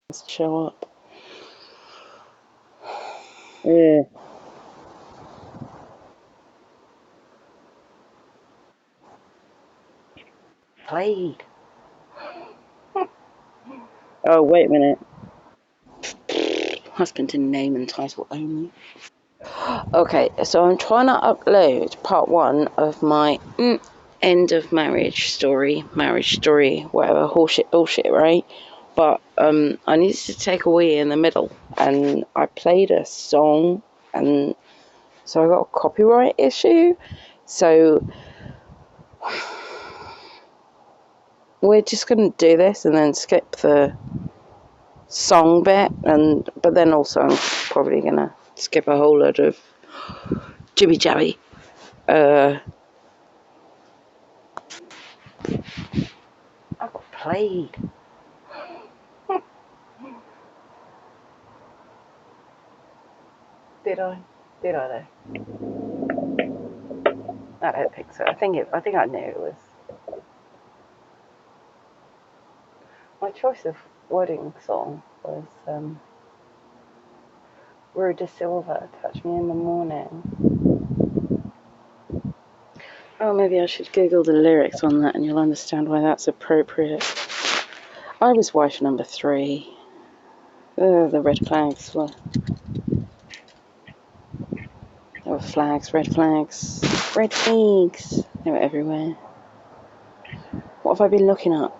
Show up. Yeah. Played. Oh, wait a minute. Husband in name and title only. Okay, so I'm trying to upload part one of my end of marriage story, whatever, horseshit, bullshit, right? But I needed to take a wee in the middle, and I played a song, and so I got a copyright issue. So we're just gonna do this and then skip the song bit, but then also I'm probably gonna skip a whole load of jibby jabby. I got played. Did I? Did I though? I don't think so. I think I knew it was. My choice of wedding song was Rue de Silva, Touch Me in the Morning. Oh, maybe I should Google the lyrics on that and you'll understand why that's appropriate. I was wife number 3. The red flags were. There were flags, red flags, red flags. They were everywhere. What have I been looking up?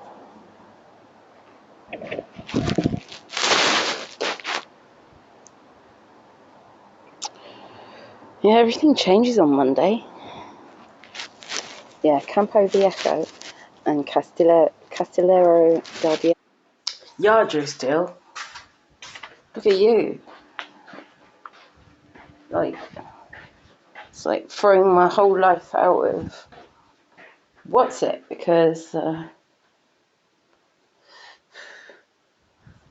Yeah, everything changes on Monday. Yeah, Campo Viejo and Castillero del Diablo. Yardra still. Look at you. Like, it's like throwing my whole life out of what's it? Because,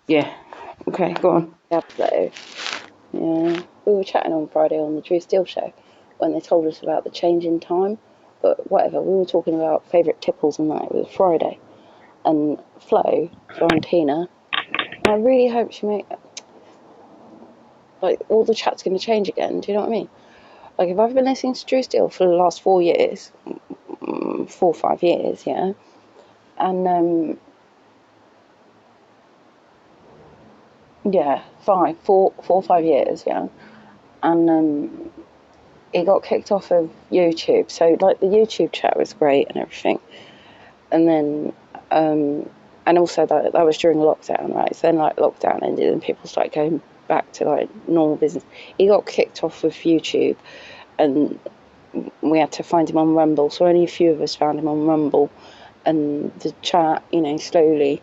yeah. Okay, go on. Diablo. Yeah. We were chatting on Friday on the Drew Steele show when they told us about the change in time. But whatever, we were talking about favourite tipples and that. It was Friday. And Florentina, I really hope she make, like, all the chat's going to change again. Do you know what I mean? Like, if I've been listening to Drew Steele for the last 4 years, 4 or 5 years, yeah, and, yeah, 4 or 5 years, yeah, and, he got kicked off of YouTube, so, like, the YouTube chat was great and everything, and then, and also that was during lockdown, right, so then, like, lockdown ended and people started going back to, like, normal business. He got kicked off of YouTube, and we had to find him on Rumble, so only a few of us found him on Rumble, and the chat, slowly,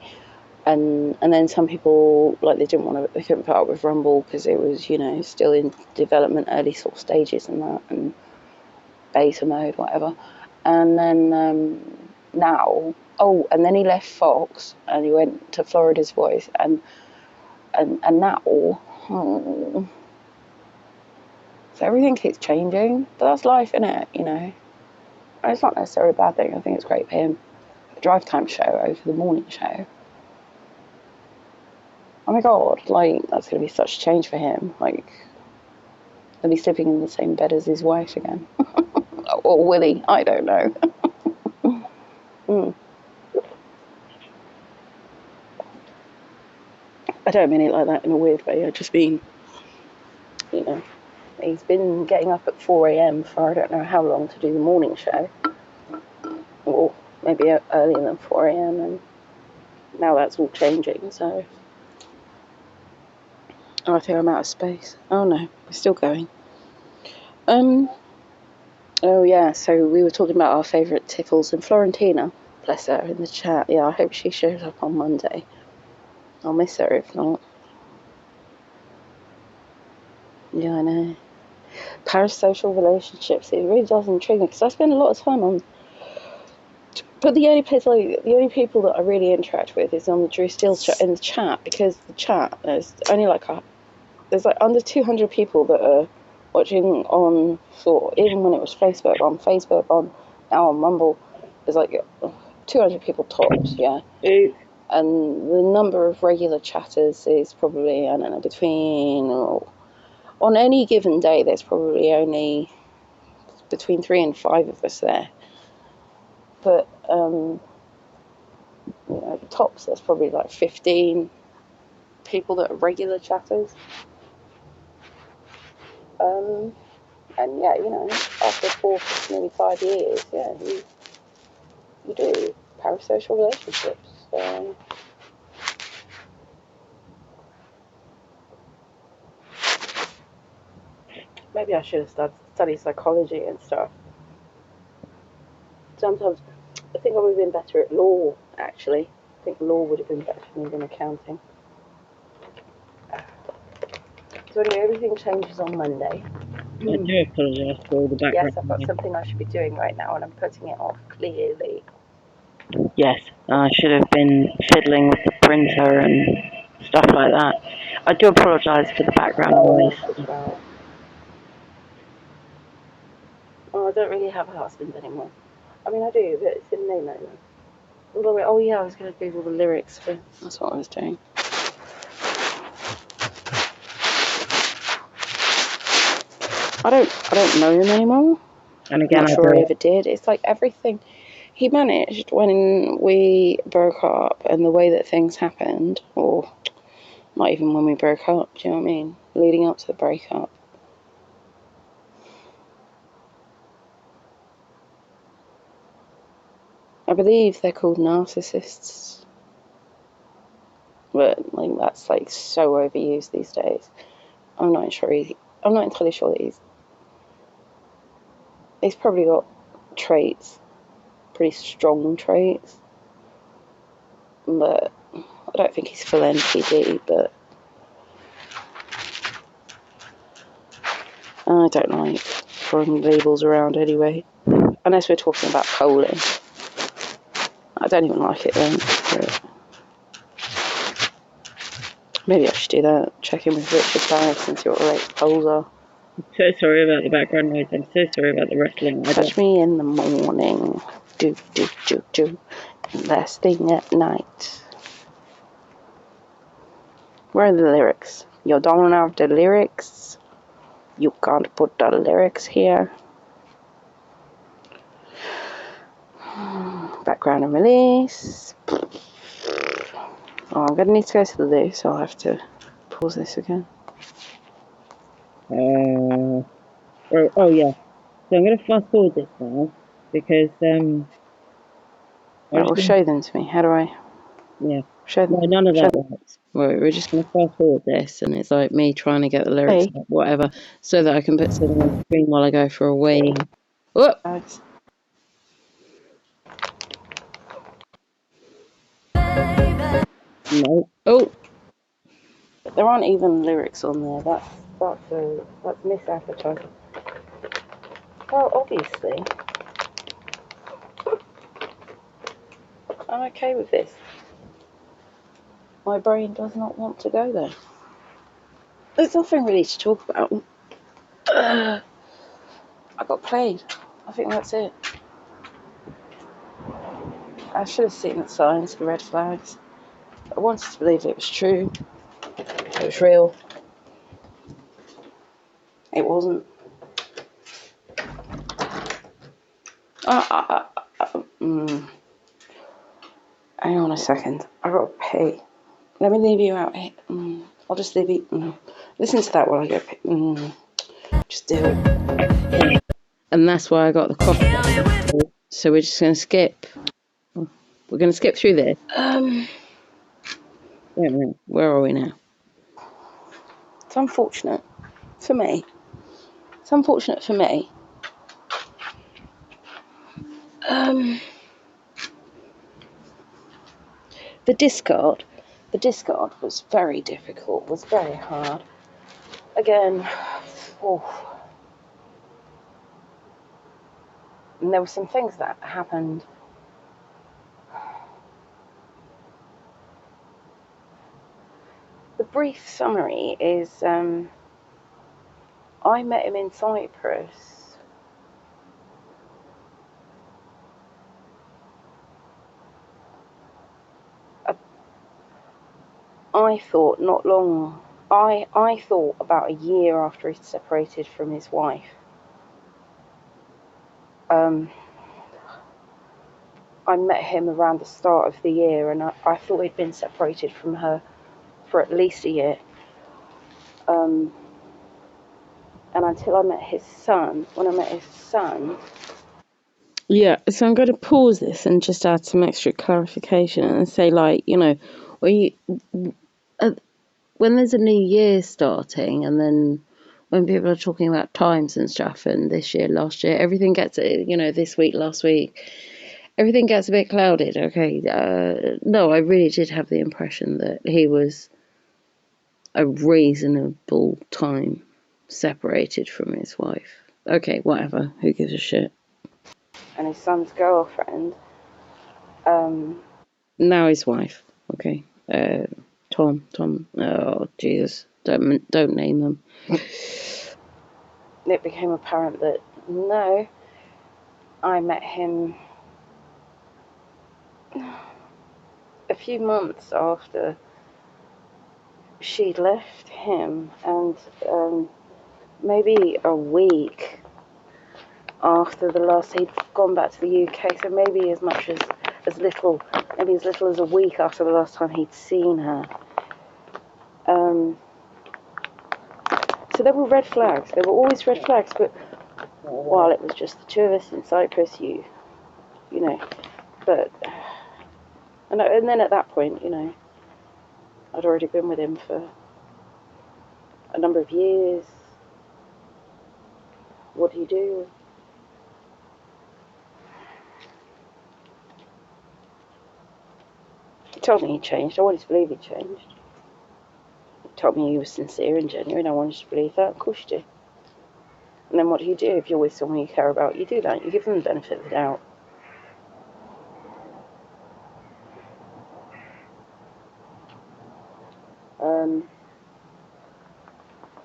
and then some people, like, they couldn't put up with Rumble because it was, still in development, early sort of stages and that, and beta mode, whatever, and then now, and then he left Fox and he went to Florida's Voice, and now, so everything keeps changing, but that's life, innit, It's not necessarily a bad thing. I think it's great for him. The drive time show over the morning show. Oh my god, like, that's going to be such a change for him. Like, he'll be sleeping in the same bed as his wife again. Or will he? I don't know. I don't mean it like that in a weird way. I just mean, he's been getting up at 4 a.m. for I don't know how long to do the morning show. Or maybe earlier than 4 a.m. and now that's all changing, so. Oh, I think I'm out of space. Oh no, we're still going. Oh yeah, so we were talking about our favourite tickles, and Florentina, bless her, in the chat. Yeah, I hope she shows up on Monday. I'll miss her if not. Yeah, I know. Parasocial relationships, it really does intrigue me because I spend a lot of time on. But the only people that I really interact with is on the Drew Steele in the chat, because the chat there's only there's like under 200 people that are watching on even when it was Facebook, on now on Rumble, there's like 200 people tops, yeah. and the number of regular chatters is probably, I don't know, on any given day there's probably only between 3 and 5 of us there. But tops, there's probably like 15 people that are regular chatters. And yeah, after 4, maybe 5 years, yeah, you do parasocial relationships. Maybe I should have studied psychology and stuff. Sometimes I think I would have been better at law, actually. I think law would have been better for me than accounting. So anyway, everything changes on Monday. I do apologise for all the background. Yes, I've got something I should be doing right now, and I'm putting it off, clearly. Yes, I should have been fiddling with the printer and stuff like that. I do apologise for the background noise. Oh, I don't really have a husband anymore. I mean, I do, but it's in name only. Oh yeah, I was going to Google the lyrics for. That's what I was doing. I don't know him anymore. And again, I'm not sure I ever did. It's like everything he managed when we broke up, and the way that things happened, or not even when we broke up. Do you know what I mean? Leading up to the breakup. I believe they're called narcissists. But like that's like so overused these days. I'm not entirely sure that he's probably got traits, pretty strong traits. But I don't think he's full NPD, but I don't like throwing labels around anyway. Unless we're talking about polling. I don't even like it then. But maybe I should do that. Check in with Richard Barris and see what the latest polls are. I'm so sorry about the background noise. I'm so sorry about the wrestling. Catch me in the morning. Do. Last thing at night. Where are the lyrics? You don't have the lyrics. You can't put the lyrics here. Background and release. Oh, I'm going to need to go to the loo, so I'll have to pause this again. Oh yeah. So I'm going to fast forward this now because Right, show them to me. How do I? Yeah. Show them. No, none of that works. Right, we're just going to fast forward this, and it's like me trying to get the lyrics, whatever, so that I can put something on the screen while I go for a wee. Whoop! No. Oh! There aren't even lyrics on there. That's misadvertising. Well, obviously, I'm okay with this. My brain does not want to go there. There's nothing really to talk about. I got played. I think that's it. I should have seen the signs, the red flags. I wanted to believe it was true. It was real. It wasn't. Hang on a second. I got to pee. Let me leave you out here. I'll just leave you. Listen to that while I go pee. Just do it. And that's why I got the coffee. So we're just going to skip. We're going to skip through this. Where are we now? It's unfortunate for me. The discard was very difficult, was very hard. Again, and there were some things that happened. The brief summary is I met him in Cyprus. I thought not long. I thought about a year after he separated from his wife. I met him around the start of the year, and I thought he'd been separated from her for at least a year. And until I met his son, when I met his son. Yeah, so I'm going to pause this and just add some extra clarification and say, like, you know, when there's a new year starting, and then when people are talking about times and stuff, and this year, last year, everything gets, you know, this week, last week, everything gets a bit clouded. Okay, no, I really did have the impression that he was a reasonable time separated from his wife. Okay, whatever, who gives a shit? And his son's girlfriend, now his wife, okay, Tom, oh Jesus, don't name them. It became apparent that no, I met him a few months after she'd left him, and maybe a week after the last he'd gone back to the UK, so maybe as little as a week after the last time he'd seen her. So there were red flags. There were always red flags, but while it was just the two of us in Cyprus, you know, but and then at that point, you know, I'd already been with him for a number of years. What do you do? He told me he changed. I wanted to believe he changed. He told me he was sincere and genuine. I wanted to believe that. Of course you do. And then what do? If you're with someone you care about, you do that. You give them the benefit of the doubt.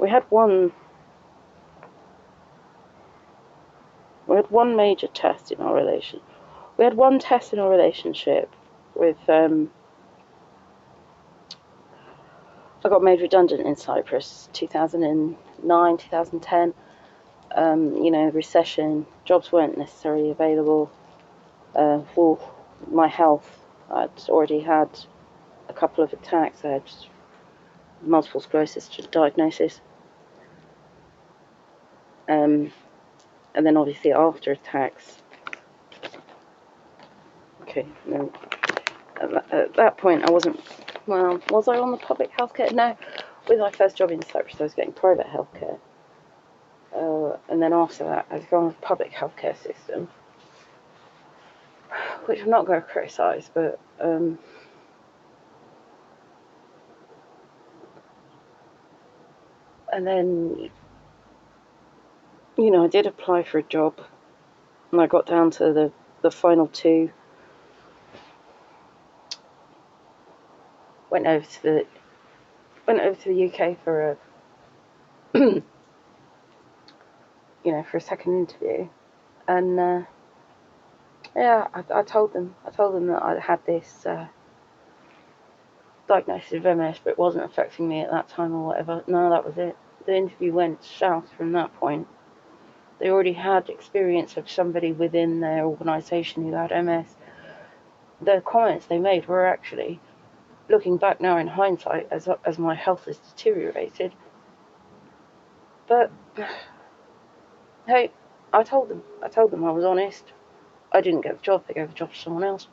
We had one major test in our relation. We had one test in our relationship with I got made redundant in Cyprus, 2009, 2010. You know, recession, jobs weren't necessarily available. For my health, I'd already had a couple of attacks. I had multiple sclerosis diagnosis. And then obviously after attacks. Okay, no. At that point I wasn't, well, was I on the public healthcare? No. With my first job in Cyprus I was getting private healthcare. And then after that I've gone with the public healthcare system, which I'm not going to criticise, but and then, you know, I did apply for a job, and I got down to the final two. Went over to the UK for a you know, for a second interview, and yeah, I told them that I had this diagnosis of MS, but it wasn't affecting me at that time or whatever. No, that was it. The interview went south from that point. They already had experience of somebody within their organisation who had MS. The comments they made were actually, looking back now in hindsight, as my health has deteriorated. But hey, I told them I was honest. I didn't get the job. They gave the job to someone else.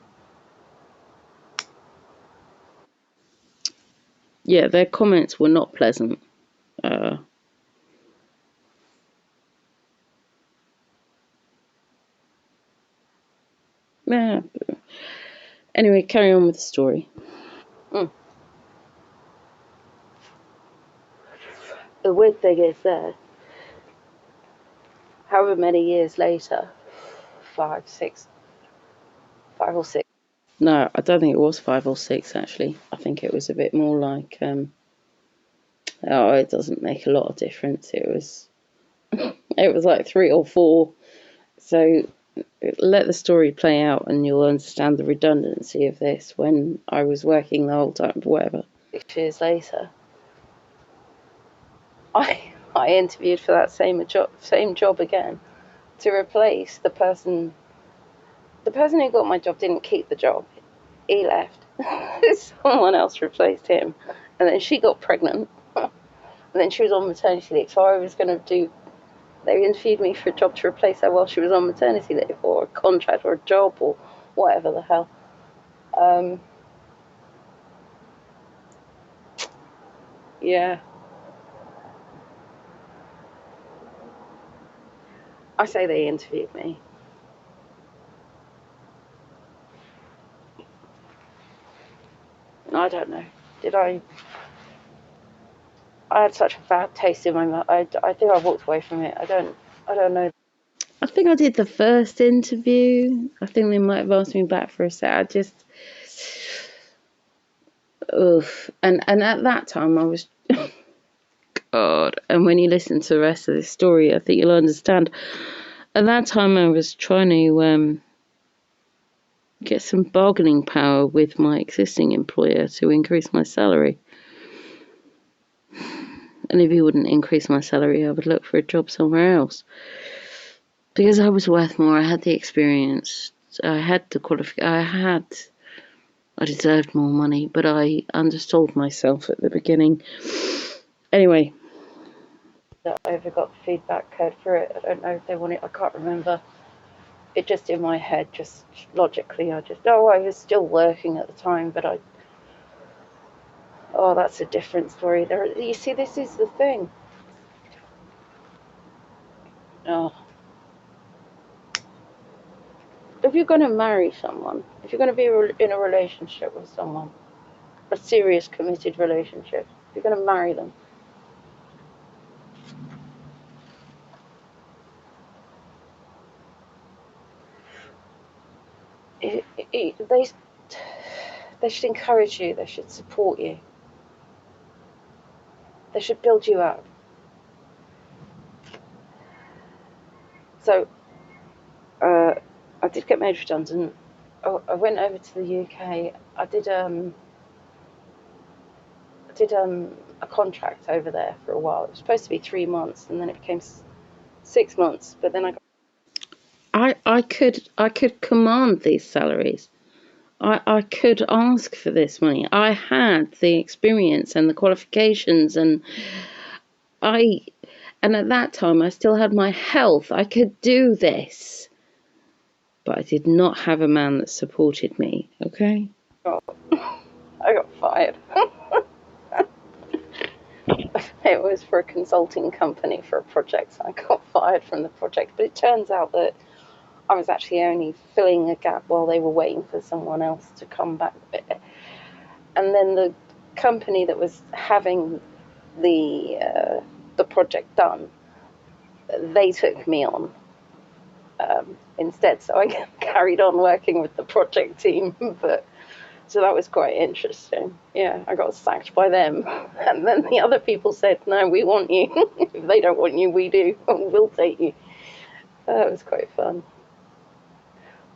Yeah, their comments were not pleasant. Yeah. Anyway, carry on with the story. The weird thing is that, however many years later, 5 or 6. No, I don't think it was 5 or 6, actually. I think it was a bit more like, oh, it doesn't make a lot of difference. It was like 3 or 4. So let the story play out and you'll understand the redundancy of this when I was working the whole time, whatever. 6 years later, I interviewed for that same job again to replace the person. The person who got my job didn't keep the job. He left. Someone else replaced him, and then she got pregnant, and then she was on maternity leave. So I was going to do. They interviewed me for a job to replace her while she was on maternity leave, or a contract, or a job, or whatever the hell. Yeah. I say they interviewed me. I don't know. Did I? I had such a bad taste in my mouth. I think I walked away from it. I don't know. I think I did the first interview. I think they might have asked me back for a set. I just, oof. And at that time I was, God. And when you listen to the rest of this story, I think you'll understand. At that time I was trying to get some bargaining power with my existing employer to increase my salary. And if he wouldn't increase my salary, I would look for a job somewhere else. Because I was worth more, I had the experience, I had the qualification, I deserved more money, but I undersold myself at the beginning. Anyway. I ever got the feedback code for it. I don't know if they want it, I can't remember. It just in my head, just logically, I was still working at the time, but that's a different story. You see, this is the thing. If you're going to marry someone, if you're going to be in a relationship with someone, a serious, committed relationship, if you're going to marry them, they should encourage you, they should support you, they should build you up. So, I did get made redundant. I went over to the UK. I did a contract over there for a while. It was supposed to be 3 months, and then it became 6 months. But then I could command these salaries. I could ask for this money. I had the experience and the qualifications, and at that time I still had my health. I could do this. But I did not have a man that supported me, okay? I got fired. It was for a consulting company for a project. I got fired from the project. But it turns out that I was actually only filling a gap while they were waiting for someone else to come back. And then the company that was having the project done, they took me on instead. So I carried on working with the project team. So that was quite interesting. Yeah, I got sacked by them. And then the other people said, no, we want you. If they don't want you, we do. We'll take you. That was quite fun.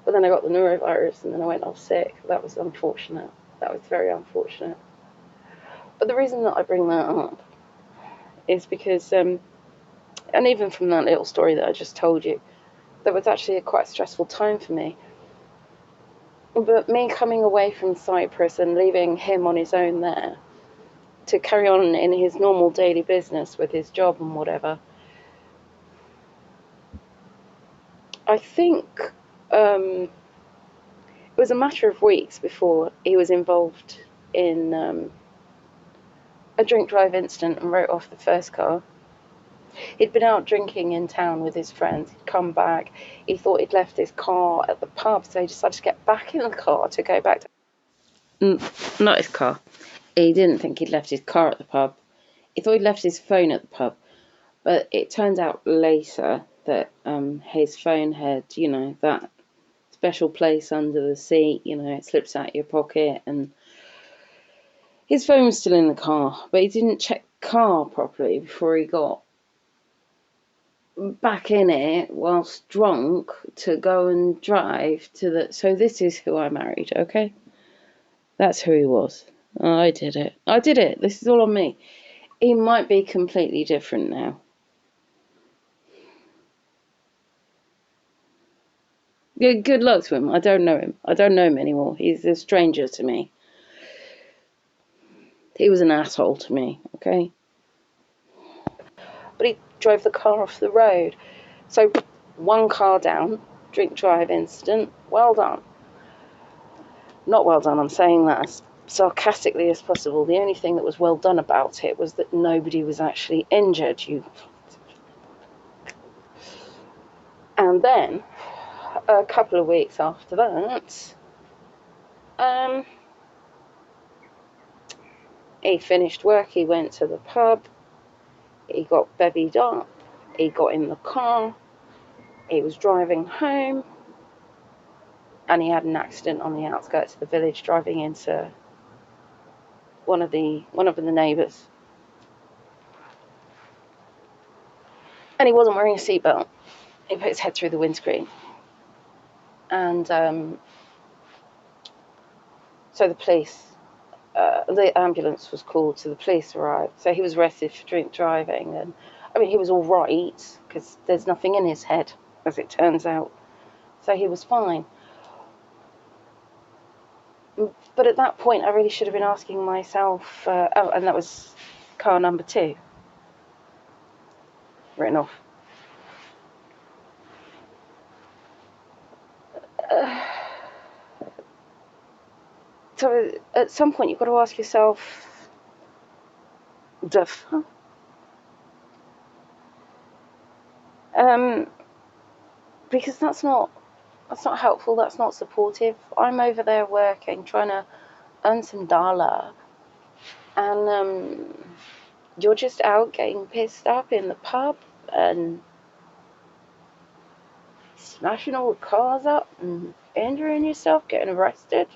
But then I got the norovirus and then I went off sick. That was unfortunate. That was very unfortunate. But the reason that I bring that up is because, and even from that little story that I just told you, that was actually a quite stressful time for me. But me coming away from Cyprus and leaving him on his own there to carry on in his normal daily business with his job and whatever, I think it was a matter of weeks before he was involved in a drink drive incident and wrote off the first car. He'd been out drinking in town with his friends. He'd come back. He thought he'd left his car at the pub, so he decided to get back in the car to go back to... Not his car. He didn't think he'd left his car at the pub. He thought he'd left his phone at the pub. But it turned out later that his phone had, that special place under the seat, it slips out your pocket, and his phone was still in the car, but he didn't check the car properly before he got back in it whilst drunk to go and drive to the... So this is who I married, okay? That's who he was. I did it. I did it. This is all on me. He might be completely different now. Good luck to him. I don't know him. I don't know him anymore. He's a stranger to me. He was an asshole to me, okay? But he drove the car off the road. So, one car down, drink drive incident, well done. Not well done, I'm saying that as sarcastically as possible. The only thing that was well done about it was that nobody was actually injured. And then, a couple of weeks after that, he finished work, he went to the pub, he got bevied up, he got in the car, he was driving home, and he had an accident on the outskirts of the village, driving into one of the neighbours. And he wasn't wearing a seatbelt. He put his head through the windscreen. And so the ambulance was called, so the police arrived. So he was arrested for drink driving. And I mean, he was all right, because there's nothing in his head, as it turns out. So he was fine. But at that point, I really should have been asking myself, and that was car number 2, written off. So at some point, you've got to ask yourself, the fuck? Because that's not helpful. That's not supportive. I'm over there working, trying to earn some dollar, and you're just out getting pissed up in the pub and smashing all the cars up and injuring yourself, getting arrested.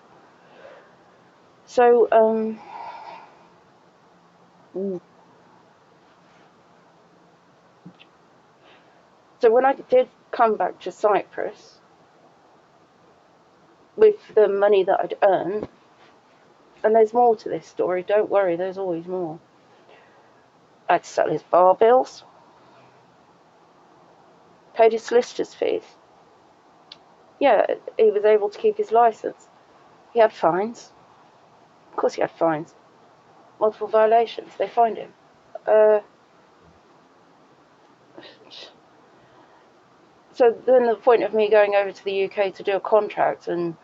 So so when I did come back to Cyprus with the money that I'd earned, and there's more to this story, don't worry, there's always more. I'd sell his bar bills, paid his solicitor's fees. Yeah, he was able to keep his license. He had fines. Of course he had fines. Multiple violations. They fined him. So then the point of me going over to the UK to do a contract and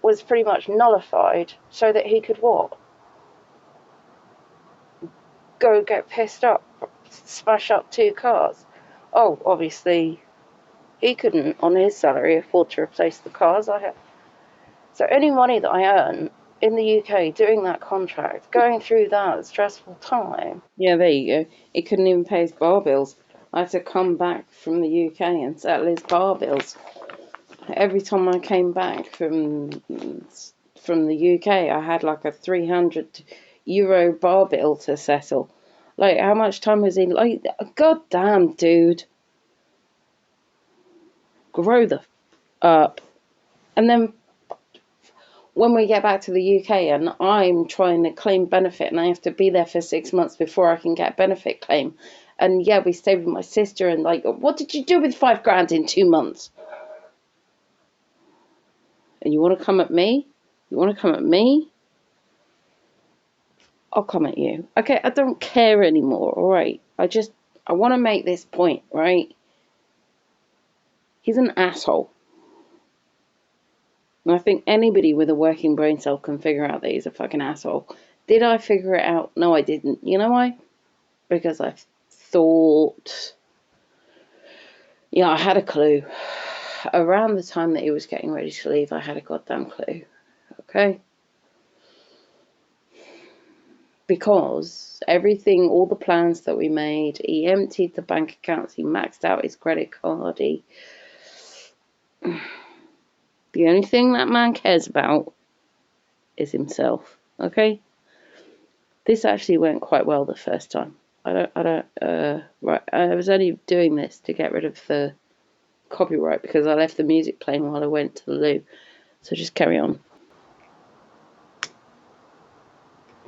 was pretty much nullified, so that he could what? Go get pissed up, smash up 2 cars. Oh, obviously he couldn't, on his salary, afford to replace the cars. So any money that I earn in the UK doing that contract, going through that stressful time. Yeah, there you go. He couldn't even pay his bar bills. I had to come back from the UK and settle his bar bills. Every time I came back from the UK, I had like a €300 bar bill to settle. Like, how much time was he? Like, god damn, dude. Grow the up. And then when we get back to the UK and I'm trying to claim benefit and I have to be there for 6 months before I can get a benefit claim. And yeah, we stayed with my sister and like, what did you do with £5,000 in 2 months? And you want to come at me? You want to come at me? I'll come at you. Okay, I don't care anymore, alright? I want to make this point, right? He's an asshole. And I think anybody with a working brain cell can figure out that he's a fucking asshole. Did I figure it out? No, I didn't. You know why? Because I thought... Yeah, I had a clue. Around the time that he was getting ready to leave, I had a goddamn clue. Okay? Because everything, all the plans that we made, he emptied the bank accounts, he maxed out his credit card, the only thing that man cares about is himself, okay? This actually went quite well the first time. Right, I was only doing this to get rid of the copyright because I left the music playing while I went to the loo. So just carry on.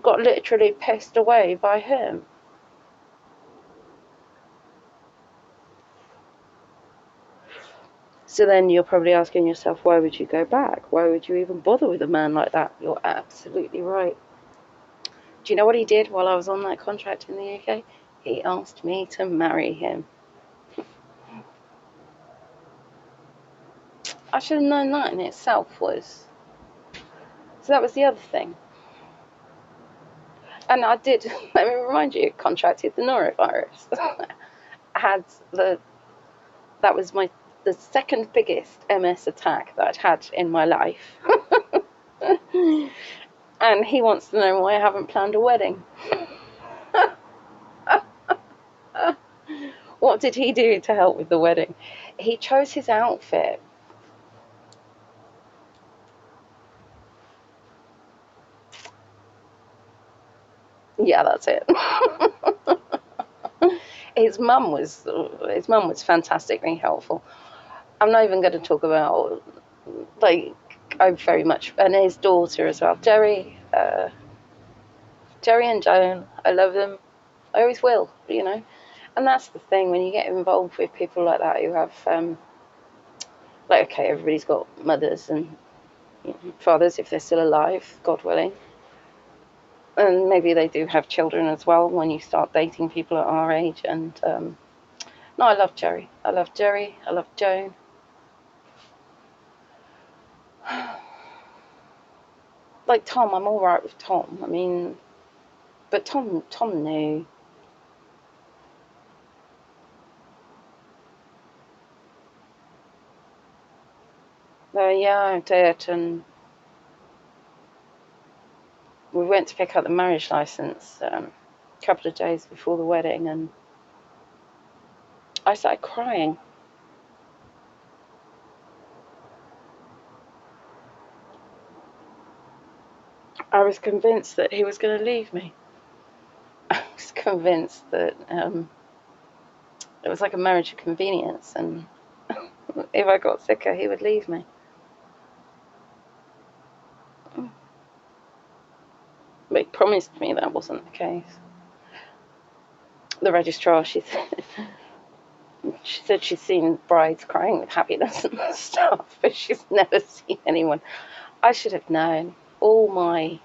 got literally pissed away by him. So then you're probably asking yourself, why would you go back? Why would you even bother with a man like that? You're absolutely right. Do you know what he did while I was on that contract in the UK? He asked me to marry him. I should have known that in itself was. So that was the other thing. And I did, let me remind you, contracted the norovirus. That was the second biggest MS attack that I'd had in my life. And he wants to know why I haven't planned a wedding. What did he do to help with the wedding? He chose his outfit. Yeah, that's it. His mum was fantastically helpful. I'm not even going to talk about, like, I very much, and his daughter as well, Jerry and Joan. I love them. I always will, you know. And that's the thing, when you get involved with people like that who have, like, okay, everybody's got mothers and fathers if they're still alive, God willing. And maybe they do have children as well when you start dating people at our age. And no, I love Jerry. I love Joan. Like Tom, I'm all right with Tom. I mean, but Tom knew. Yeah, I did, and we went to pick up the marriage license a couple of days before the wedding, and I started crying. I was convinced that he was going to leave me. I was convinced that it was like a marriage of convenience, and if I got sicker, he would leave me. But he promised me that wasn't the case. The registrar, she said she's seen brides crying with happiness and stuff, but she's never seen anyone. I should have known. All my,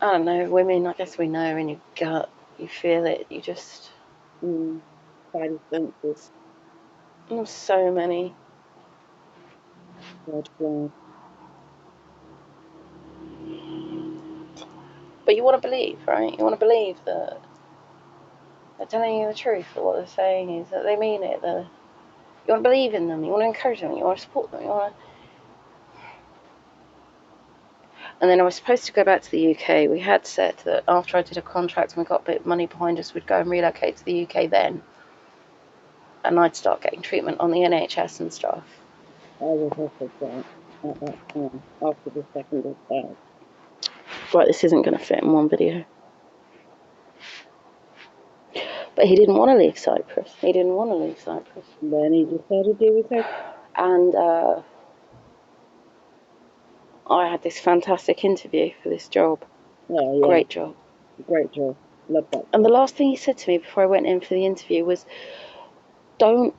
I don't know, women, I guess we know in your gut, you feel it, you just, Find senses. so many. Red flag. But you want to believe, right? You want to believe that they're telling you the truth, that what they're saying is that they mean it, that you want to believe in them, you want to encourage them, you want to support them, you want to. And then I was supposed to go back to the UK. We had said that after I did a contract and we got a bit of money behind us, we'd go and relocate to the UK then. And I'd start getting treatment on the NHS and stuff. I was offered that at that time, after the second or third. Right, this isn't going to fit in one video. But he didn't want to leave Cyprus. Then he decided he was okay. And I had this fantastic interview for this job. Oh, yeah. Great job. Love that. And the last thing he said to me before I went in for the interview was, don't,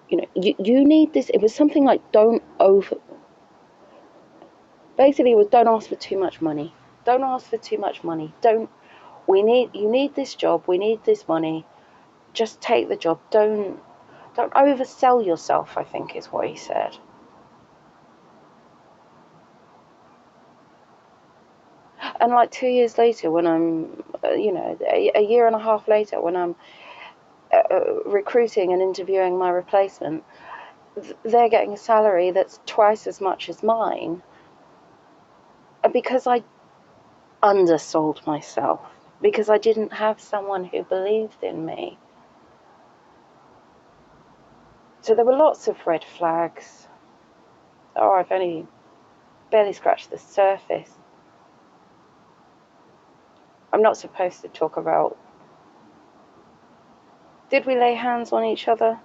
you need this. It was something like, basically it was, don't ask for too much money. Don't ask for too much money. You need this job. We need this money. Just take the job. Don't oversell yourself, I think is what he said. And like 2 years later, when I'm, a year and a half later, when I'm recruiting and interviewing my replacement, they're getting a salary that's twice as much as mine because I undersold myself, because I didn't have someone who believed in me. So there were lots of red flags. Oh, I've only barely scratched the surface. I'm not supposed to talk about, did we lay hands on each other?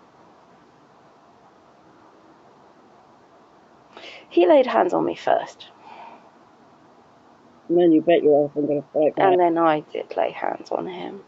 He laid hands on me first. And then you bet your ass I'm going to fight back. And then I did lay hands on him.